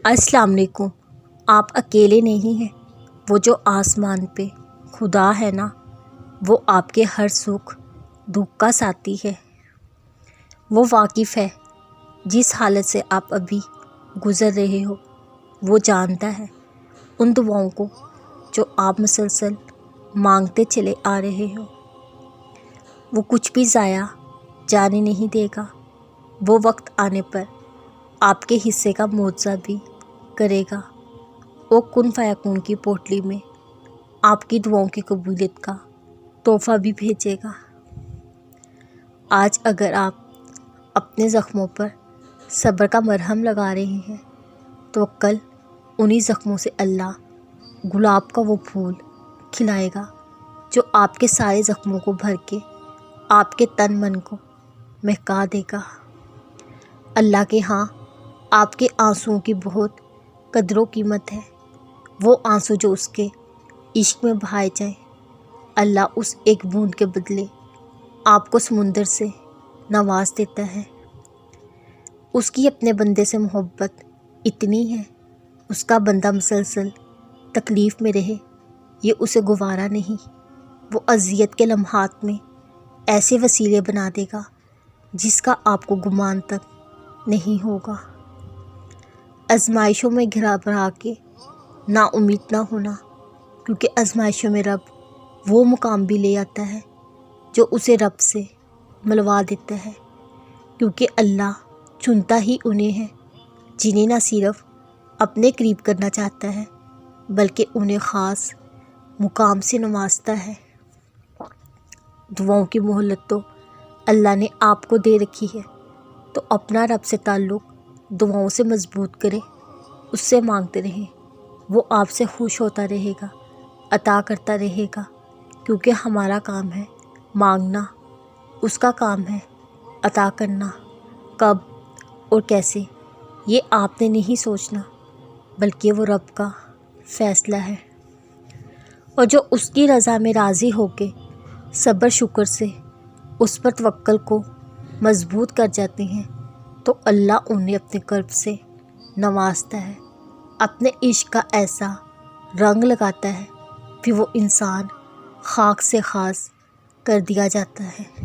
السلام علیکم۔ آپ اکیلے نہیں ہیں۔ وہ جو آسمان پہ خدا ہے نا، وہ آپ کے ہر سکھ دکھ کا ساتھی ہے۔ وہ واقف ہے جس حالت سے آپ ابھی گزر رہے ہو، وہ جانتا ہے ان دعاؤں کو جو آپ مسلسل مانگتے چلے آ رہے ہو۔ وہ کچھ بھی ضائع جانے نہیں دے گا۔ وہ وقت آنے پر آپ کے حصے کا معاوضہ بھی کرے گا۔ وہ کن فیکون کی پوٹلی میں آپ کی دعاؤں کی قبولیت کا تحفہ بھی بھیجے گا۔ آج اگر آپ اپنے زخموں پر صبر کا مرہم لگا رہے ہیں تو کل انہی زخموں سے اللہ گلاب کا وہ پھول کھلائے گا جو آپ کے سارے زخموں کو بھر کے آپ کے تن من کو مہکا دے گا۔ اللہ کے ہاں آپ کے آنسوؤں کی بہت قدر و قیمت ہے۔ وہ آنسو جو اس کے عشق میں بہائے جائیں، اللہ اس ایک بوند کے بدلے آپ کو سمندر سے نواز دیتا ہے۔ اس کی اپنے بندے سے محبت اتنی ہے، اس کا بندہ مسلسل تکلیف میں رہے یہ اسے گوارا نہیں۔ وہ اذیت کے لمحات میں ایسے وسیلے بنا دے گا جس کا آپ کو گمان تک نہیں ہوگا۔ آزمائشوں میں گھبرا کے نا امید نہ ہونا، کیونکہ آزمائشوں میں رب وہ مقام بھی لے آتا ہے جو اسے رب سے ملوا دیتا ہے، کیونکہ اللہ چنتا ہی انہیں ہے جنہیں نہ صرف اپنے قریب کرنا چاہتا ہے بلکہ انہیں خاص مقام سے نوازتا ہے۔ دعاؤں کی مہلت تو اللہ نے آپ کو دے رکھی ہے، تو اپنا رب سے تعلق دعاؤں سے مضبوط کریں، اس سے مانگتے رہیں۔ وہ آپ سے خوش ہوتا رہے گا، عطا کرتا رہے گا، کیونکہ ہمارا کام ہے مانگنا، اس کا کام ہے عطا کرنا۔ کب اور کیسے یہ آپ نے نہیں سوچنا، بلکہ وہ رب کا فیصلہ ہے۔ اور جو اس کی رضا میں راضی ہو کے صبر شکر سے اس پر توکل کو مضبوط کر جاتے ہیں تو اللہ انہیں اپنے کرب سے نوازتا ہے، اپنے عشق کا ایسا رنگ لگاتا ہے پھر وہ انسان خاک سے خاص کر دیا جاتا ہے۔